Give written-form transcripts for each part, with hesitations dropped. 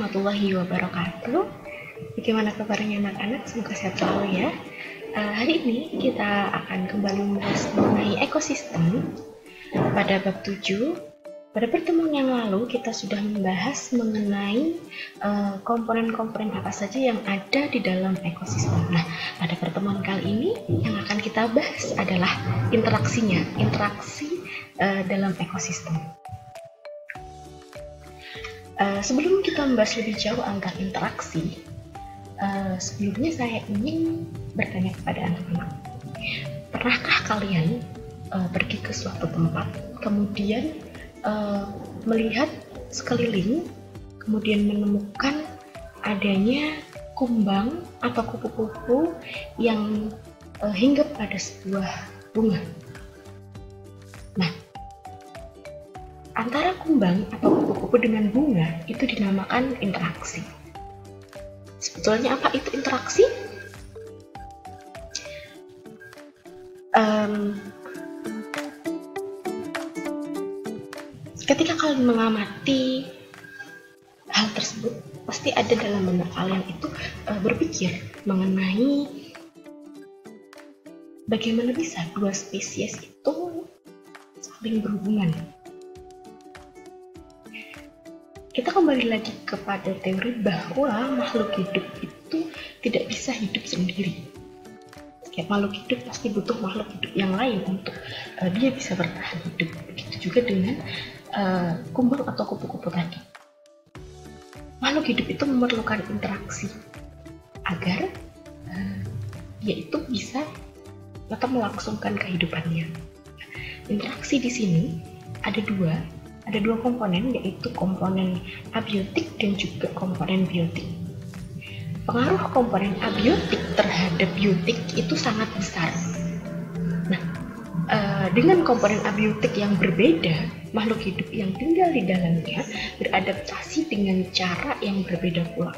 warahmatullahi wabarakatuh. Bagaimana kabarnya anak-anak? Semoga sehat selalu ya. Hari ini kita akan kembali membahas mengenai ekosistem pada bab 7. Pada pertemuan yang lalu kita sudah membahas mengenai komponen-komponen apa saja yang ada di dalam ekosistem. Nah, pada pertemuan kali ini yang akan kita bahas adalah interaksi dalam ekosistem. Sebelum kita membahas lebih jauh antar interaksi, sebelumnya saya ingin bertanya kepada anak-anak, pernahkah kalian pergi ke suatu tempat, kemudian melihat sekeliling, kemudian menemukan adanya kumbang atau kupu-kupu yang hinggap pada sebuah bunga? Nah, antara kumbang atau kupu-kupu dengan bunga itu dinamakan interaksi. Sebetulnya apa itu interaksi? Ketika kalian mengamati hal tersebut, pasti ada dalam benak kalian itu berpikir mengenai bagaimana bisa dua spesies itu saling berhubungan. Kita kembali lagi kepada teori bahwa makhluk hidup itu tidak bisa hidup sendiri. Setiap makhluk hidup pasti butuh makhluk hidup yang lain untuk dia bisa bertahan hidup. Begitu juga dengan kumbang atau kupu-kupu tadi. Makhluk hidup itu memerlukan interaksi agar dia itu bisa tetap melangsungkan kehidupannya. Interaksi di sini ada dua komponen, yaitu komponen abiotik dan juga komponen biotik. Pengaruh komponen abiotik terhadap biotik itu sangat besar. Nah, dengan komponen abiotik yang berbeda, makhluk hidup yang tinggal di dalamnya beradaptasi dengan cara yang berbeda pula.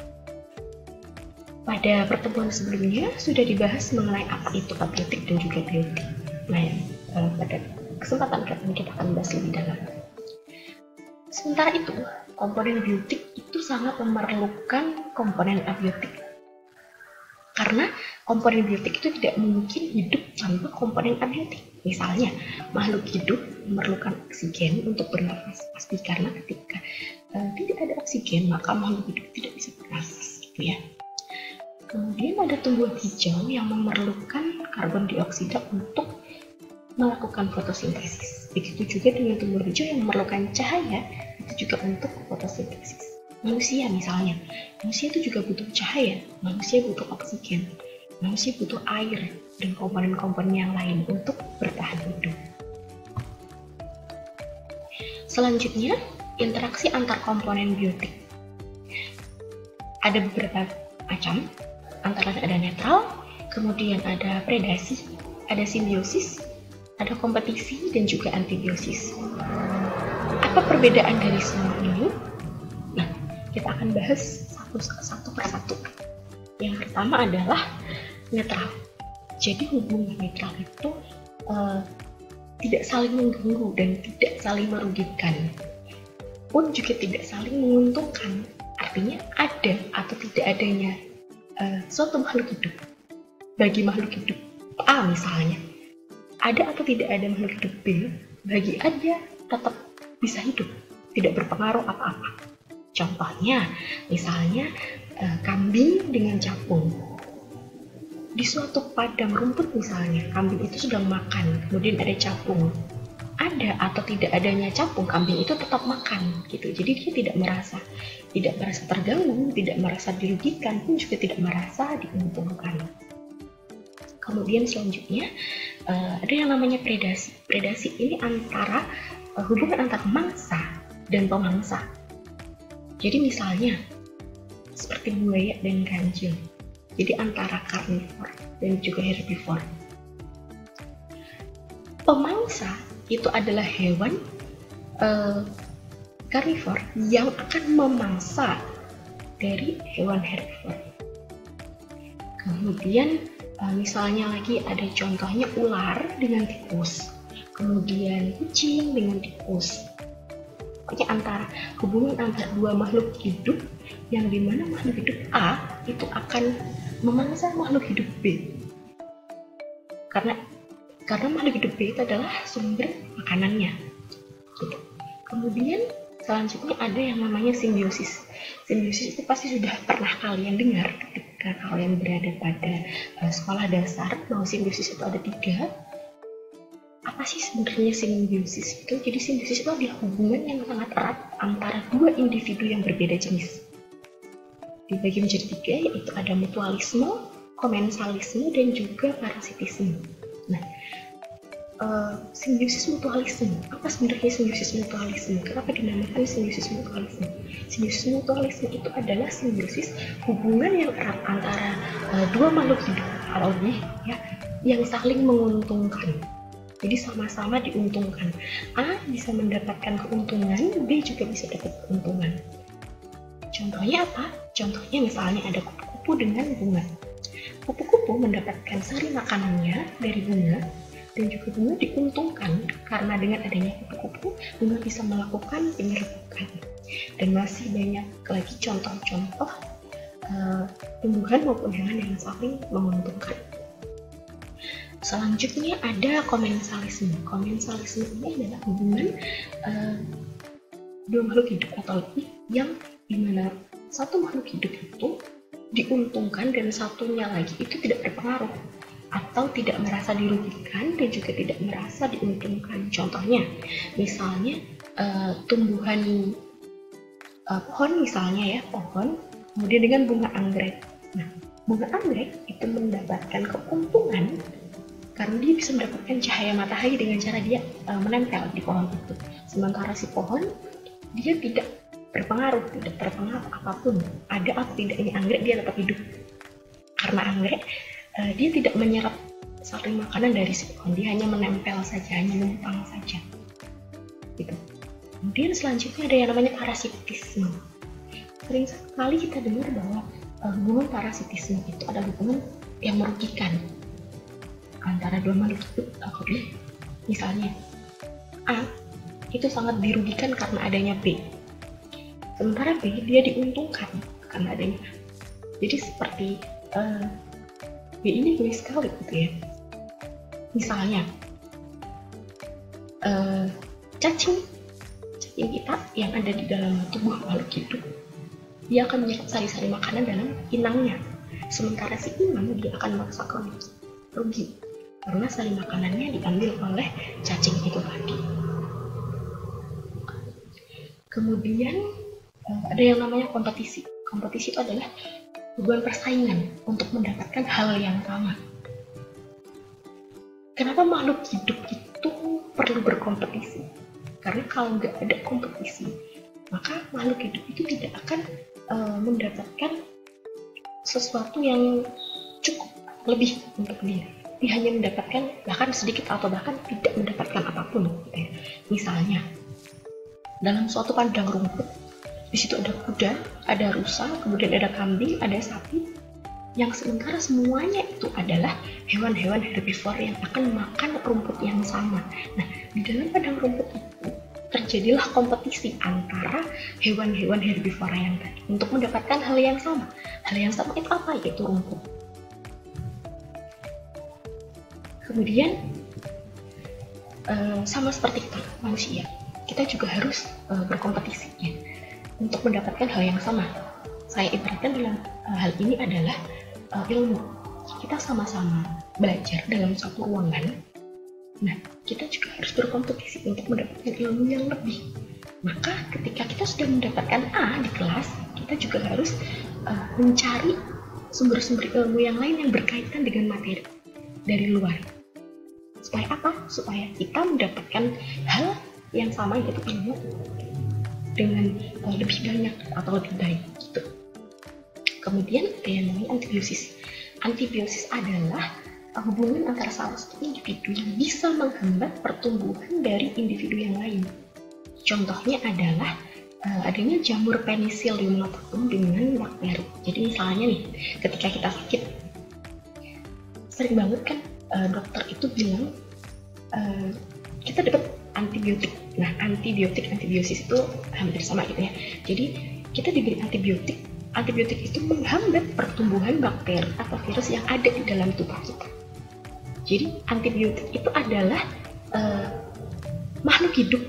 Pada pertemuan sebelumnya sudah dibahas mengenai apa itu abiotik dan juga biotik. Nah, pada kesempatan kali ini kita akan bahas lebih dalam. Sementara itu, komponen biotik itu sangat memerlukan komponen abiotik. Karena komponen biotik itu tidak mungkin hidup tanpa komponen abiotik. Misalnya, makhluk hidup memerlukan oksigen untuk bernafas. Pasti karena ketika tidak ada oksigen, maka makhluk hidup tidak bisa bernafas, gitu ya. Kemudian ada tumbuhan hijau yang memerlukan karbon dioksida untuk melakukan fotosintesis. Begitu juga dengan tumbuhan hijau yang memerlukan cahaya, itu juga untuk fotosintesis. Manusia misalnya, manusia itu juga butuh cahaya, manusia butuh oksigen, manusia butuh air, dan komponen-komponen yang lain untuk bertahan hidup. Selanjutnya, interaksi antar komponen biotik. Ada beberapa macam, antara ada netral, kemudian ada predasi, ada simbiosis, ada kompetisi, dan juga antibiosis. Apa perbedaan dari semua ini? Nah, kita akan bahas satu persatu. Yang pertama adalah netral. Jadi hubungan netral itu tidak saling mengganggu dan tidak saling merugikan, pun juga tidak saling menguntungkan. Artinya ada atau tidak adanya suatu makhluk hidup. Bagi makhluk hidup A misalnya, ada atau tidak ada makhluk hidup B, bagi A dia tetap bisa hidup, tidak berpengaruh apa-apa. Contohnya, misalnya kambing dengan capung. Di suatu padang rumput misalnya, kambing itu sedang makan, kemudian ada capung. Ada atau tidak adanya capung, kambing itu tetap makan, gitu. Jadi dia tidak merasa terganggu, tidak merasa dirugikan, pun juga tidak merasa diuntungkan. Kemudian selanjutnya ada yang namanya predasi. Predasi ini hubungan antara mangsa dan pemangsa. Jadi misalnya seperti buaya dan ganjil. Jadi antara karnivor dan juga herbivor. Pemangsa itu adalah hewan karnivor yang akan memangsa dari hewan herbivor. Kemudian misalnya lagi ada contohnya ular dengan tikus, kemudian kucing dengan tikus. pokoknya hubungan antara dua makhluk hidup, yang dimana makhluk hidup A itu akan memangsa makhluk hidup B, karena makhluk hidup B itu adalah sumber makanannya gitu. Kemudian selanjutnya ada yang namanya simbiosis. Simbiosis itu pasti sudah pernah kalian dengar ketika kalian berada pada sekolah dasar, bahwa simbiosis itu ada 3. Apa sih sebenarnya simbiosis itu? Jadi simbiosis itu adalah hubungan yang sangat erat antara dua individu yang berbeda jenis. Dibagi menjadi 3, yaitu ada mutualisme, komensalisme, dan juga parasitisme. Nah, simbiosis mutualisme. Apa sebenarnya simbiosis mutualisme? Kenapa dinamakan simbiosis mutualisme? Simbiosis mutualisme itu adalah simbiosis hubungan yang erat antara dua makhluk hidup atau ya, yang saling menguntungkan. Jadi sama-sama diuntungkan. A bisa mendapatkan keuntungan, B juga bisa dapat keuntungan. Contohnya apa? Contohnya misalnya ada kupu-kupu dengan bunga. Kupu-kupu mendapatkan sari makanannya dari bunga, dan juga bunga diuntungkan karena dengan adanya kupu-kupu, bunga bisa melakukan penyerbukan. Dan masih banyak lagi contoh-contoh tumbuhan maupun hewan yang saling menguntungkan. Selanjutnya ada komensalisme. Komensalisme ini adalah hubungan dua makhluk hidup atau lebih, yang dimana satu makhluk hidup itu diuntungkan dan satunya lagi itu tidak berpengaruh atau tidak merasa dirugikan dan juga tidak merasa diuntungkan. Contohnya, misalnya tumbuhan pohon misalnya ya, pohon, kemudian dengan bunga anggrek. Nah, bunga anggrek itu mendapatkan keuntungan karena dia bisa mendapatkan cahaya matahari dengan cara dia menempel di pohon itu. Sementara si pohon, dia tidak berpengaruh apapun. Ada atau tidaknya anggrek, dia tetap hidup. Karena anggrek, dia tidak menyerap sari makanan dari si pohon, dia hanya menempel saja, hanya numpang saja. Gitu. Kemudian selanjutnya ada yang namanya parasitisme. Sering sekali kita dengar bahwa hubungan parasitisme itu adalah hubungan yang merugikan antara dua makhluk hidup atau misalnya A itu sangat dirugikan karena adanya B, sementara B dia diuntungkan karena adanya A. Jadi seperti B ini egois sekali gitu ya. Misalnya cacing kita yang ada di dalam tubuh makhluk hidup, dia akan menyerap sari-sari makanan dalam inangnya, sementara si inang dia akan merasakan rugi karena sari makanannya diambil oleh cacing itu tadi. Kemudian ada yang namanya kompetisi. Kompetisi itu adalah hubungan persaingan untuk mendapatkan hal yang sama. Kenapa makhluk hidup itu perlu berkompetisi? Karena kalau nggak ada kompetisi, maka makhluk hidup itu tidak akan mendapatkan sesuatu yang cukup lebih untuk dia. Dia hanya mendapatkan bahkan sedikit atau bahkan tidak mendapatkan apapun. Gitu ya. Misalnya, dalam suatu padang rumput, di situ ada kuda, ada rusa, kemudian ada kambing, ada sapi, yang sementara semuanya itu adalah hewan-hewan herbivore yang akan makan rumput yang sama. Nah, di dalam padang rumput itu terjadilah kompetisi antara hewan-hewan herbivora yang tadi untuk mendapatkan hal yang sama. Hal yang sama itu apa? Yaitu rumput. Kemudian sama seperti kita manusia, kita juga harus berkompetisi ya, untuk mendapatkan hal yang sama. Saya ibaratkan dalam hal ini adalah ilmu. Kita sama-sama belajar dalam satu ruangan. Nah, kita juga harus berkompetisi untuk mendapatkan ilmu yang lebih. Maka ketika kita sudah mendapatkan A di kelas, kita juga harus mencari sumber-sumber ilmu yang lain yang berkaitan dengan materi dari luar. Supaya apa? Supaya kita mendapatkan hal yang sama, yaitu ilmu dengan lebih banyak atau lebih baik gitu. Kemudian ada yang namanya antibiosis. Antibiosis adalah hubungan antara salah satu individu yang bisa menghambat pertumbuhan dari individu yang lain. Contohnya adalah adanya jamur Penicillium notatum dengan bakteri. Jadi misalnya nih, ketika kita sakit, sering banget kan dokter itu bilang kita dapat antibiotik. Nah, antibiotik, antibiosis itu hampir sama gitu ya. Jadi kita diberi antibiotik. Antibiotik itu menghambat pertumbuhan bakteri atau virus yang ada di dalam tubuh kita. Jadi antibiotik itu adalah makhluk hidup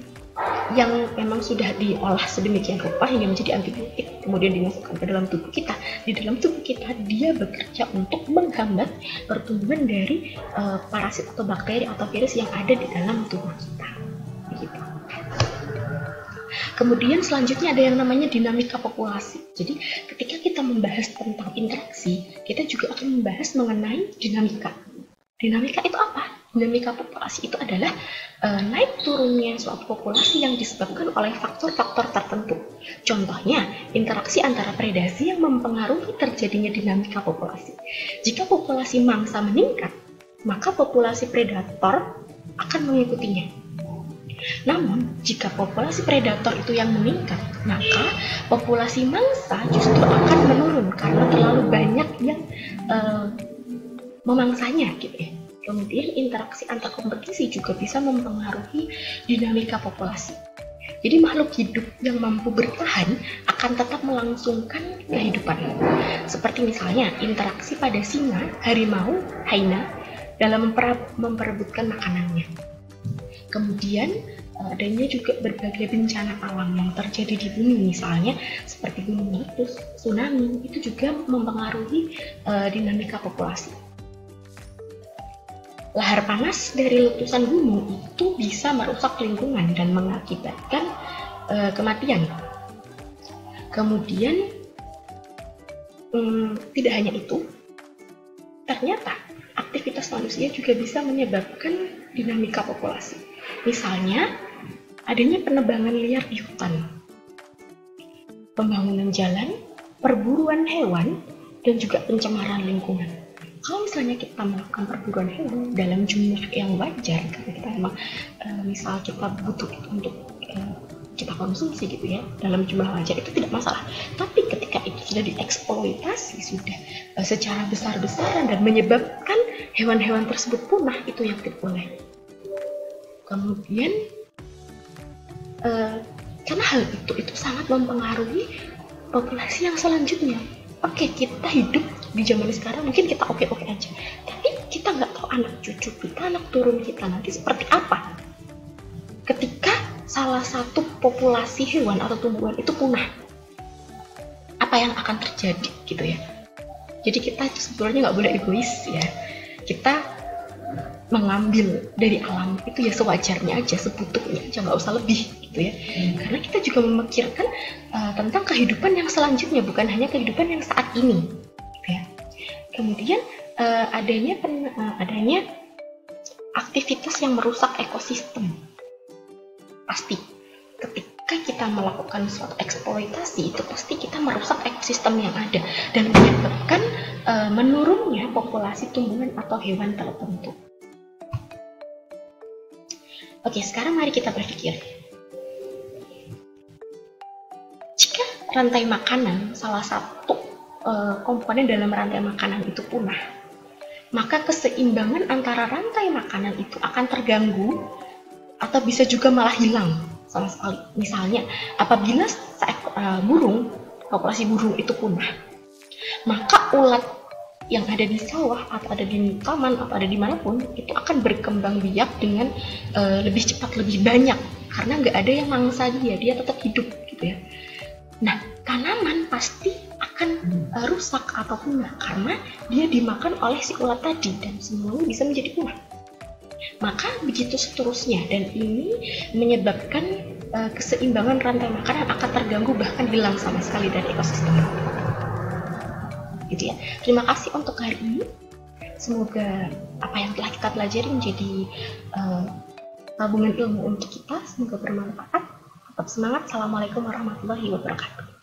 yang memang sudah diolah sedemikian rupa hingga menjadi antibiotik, kemudian dimasukkan ke dalam tubuh kita. Di dalam tubuh kita dia bekerja untuk menghambat pertumbuhan dari parasit atau bakteri atau virus yang ada di dalam tubuh kita. Begitu. Kemudian selanjutnya ada yang namanya dinamika populasi. Jadi ketika kita membahas tentang interaksi, kita juga akan membahas mengenai dinamika. Dinamika itu apa? Dinamika populasi itu adalah naik turunnya suatu populasi yang disebabkan oleh faktor-faktor tertentu. Contohnya, interaksi antara predasi yang mempengaruhi terjadinya dinamika populasi. Jika populasi mangsa meningkat, maka populasi predator akan mengikutinya. Namun, jika populasi predator itu yang meningkat, maka populasi mangsa justru akan menurun karena terlalu banyak yang memangsanya gitu ya. Kemudian interaksi antar kompetisi juga bisa mempengaruhi dinamika populasi. Jadi makhluk hidup yang mampu bertahan akan tetap melangsungkan kehidupan. Seperti misalnya interaksi pada singa, harimau, hyena dalam memperebutkan makanannya. Kemudian adanya juga berbagai bencana alam yang terjadi di bumi, misalnya seperti gunung meletus, tsunami, itu juga mempengaruhi dinamika populasi. Lahar panas dari letusan gunung itu bisa merusak lingkungan dan mengakibatkan kematian. Kemudian tidak hanya itu, ternyata aktivitas manusia juga bisa menyebabkan dinamika populasi. Misalnya, adanya penebangan liar di hutan, pembangunan jalan, perburuan hewan, dan juga pencemaran lingkungan. Kalau misalnya kita melakukan perburuan hewan dalam jumlah yang wajar, karena kita memang misal kita butuh itu untuk kita konsumsi gitu ya, dalam jumlah wajar itu tidak masalah. Tapi ketika itu sudah dieksploitasi, sudah secara besar-besaran dan menyebabkan hewan-hewan tersebut punah, itu yang tidak boleh. Kemudian karena hal itu sangat mempengaruhi populasi yang selanjutnya. Oke, kita hidup di zaman sekarang mungkin kita oke-oke aja, tapi kita nggak tahu anak cucu kita, anak turun kita nanti seperti apa ketika salah satu populasi hewan atau tumbuhan itu punah. Apa yang akan terjadi gitu ya. Jadi kita itu sebetulnya nggak boleh egois ya. Kita mengambil dari alam itu ya sewajarnya aja, sebutuhnya aja, nggak usah lebih gitu ya. Karena kita juga memikirkan tentang kehidupan yang selanjutnya, bukan hanya kehidupan yang saat ini gitu ya. Kemudian adanya aktivitas yang merusak ekosistem. Pasti ketika kita melakukan suatu eksploitasi, itu pasti kita merusak ekosistem yang ada dan menyebabkan menurunnya populasi tumbuhan atau hewan tertentu. Oke, sekarang mari kita berpikir. Jika rantai makanan, salah satu komponen dalam rantai makanan itu punah, maka keseimbangan antara rantai makanan itu akan terganggu atau bisa juga malah hilang sama sekali. Misalnya, apabila populasi burung itu punah, maka ulat yang ada di sawah atau ada di taman atau ada dimanapun itu akan berkembang biak dengan lebih cepat, lebih banyak, karena nggak ada yang mangsa dia tetap hidup gitu ya. Nah, tanaman pasti akan rusak atau punah karena dia dimakan oleh si ulat tadi dan semuanya bisa menjadi punah. Maka begitu seterusnya, dan ini menyebabkan keseimbangan rantai makanan akan terganggu, bahkan hilang sama sekali dari ekosistem. Gitu ya. Terima kasih untuk hari ini. Semoga apa yang telah kita pelajari menjadi tabungan ilmu untuk kita. Semoga bermanfaat. Tetap semangat. Assalamualaikum warahmatullahi wabarakatuh.